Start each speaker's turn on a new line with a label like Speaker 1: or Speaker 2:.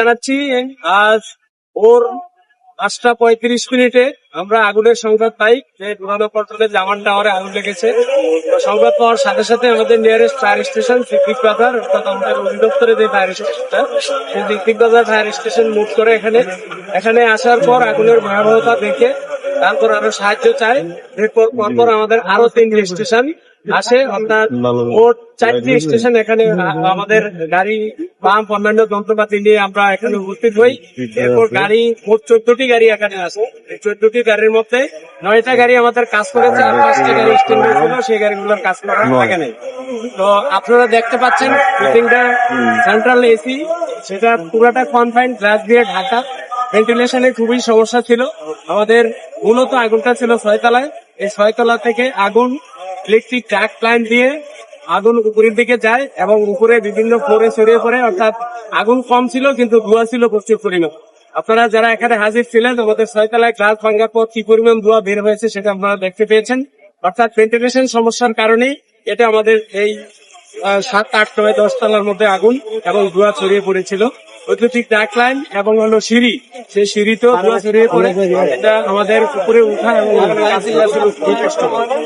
Speaker 1: জানাচ্ছি আজ ওর 5:35 আমরা আগুনের সংবাদ পাই যে পুরানো পল্টনের জামান টাওয়ারে আগুন লেগেছে। তো সংবাদ পাওয়ার সাথে সাথে আমাদের নিয়ারেস্ট ফায়ার স্টেশন সিদ্দিক বাজার, অর্থাৎ আমাদের অধিদপ্তরে যে ফায়ার স্টেশনটা, সেই সিদ্দিক বাজার ফায়ার স্টেশন মুভ করে এখানে আসার পর আগুনের ভয়াবহতা দেখে তারপর আরো সাহায্য চাই। এরপর পরপর আমাদের আরো 3টি স্টেশন আসে, অর্থাৎ মোট 4টি স্টেশন এখানে আমাদের গাড়ি পাম্প অন্যান্য যন্ত্রপাতি নিয়ে আমরা এখানে উপস্থিত হই। এরপর গাড়ি মোট 14টি গাড়ি এখানে আসে। এই 14টি গাড়ির মধ্যে 9টা গাড়ি আমাদের কাজ করেছে আর 5টা গাড়ি স্ট্যান্ড ছিল, সেই গাড়িগুলোর কাজ করা থাকে নাই। তো আপনারা দেখতে পাচ্ছেন বিল্ডিংটা সেন্ট্রাল এসি, সেটা পুরোটা কনফাইন্ড গ্লাস দিয়ে ঢাকা। ভেন্টিলেশনের খুবই সমস্যা ছিল। আমাদের মূলত আগুনটা ছিল 6 তলায়। এই 6 তলা থেকে আগুন ইলেকট্রিক ট্রাক লাইন দিয়ে আগুন উপরের দিকে যায় এবং উপরে বিভিন্ন ফ্লোরে ছড়িয়ে পড়ে, অর্থাৎ আগুন কম ছিল কিন্তু ধোঁয়া ছিল প্রচুর পরিমাণ। আপনারা যারা এখানে হাজির ছিলেন, আমাদের 6 তলায় গ্লাস ভাঙার পর কি পরিমাণ ধোঁয়া বের হয়েছে সেটা আপনারা দেখতে পেয়েছেন। অর্থাৎ ভেন্টিলেশন সমস্যার কারণেই এটা আমাদের এই 7, 8, 9, 10 তলার মধ্যে আগুন এবং ধোঁয়া ছড়িয়ে পড়েছিল। বৈদ্যুতিক ট্রাক লাইন এবং সিঁড়ি, সেই সিঁড়িতেও ধোঁয়া ছড়িয়ে পড়ে। এটা আমাদের উপরে উঠা এবং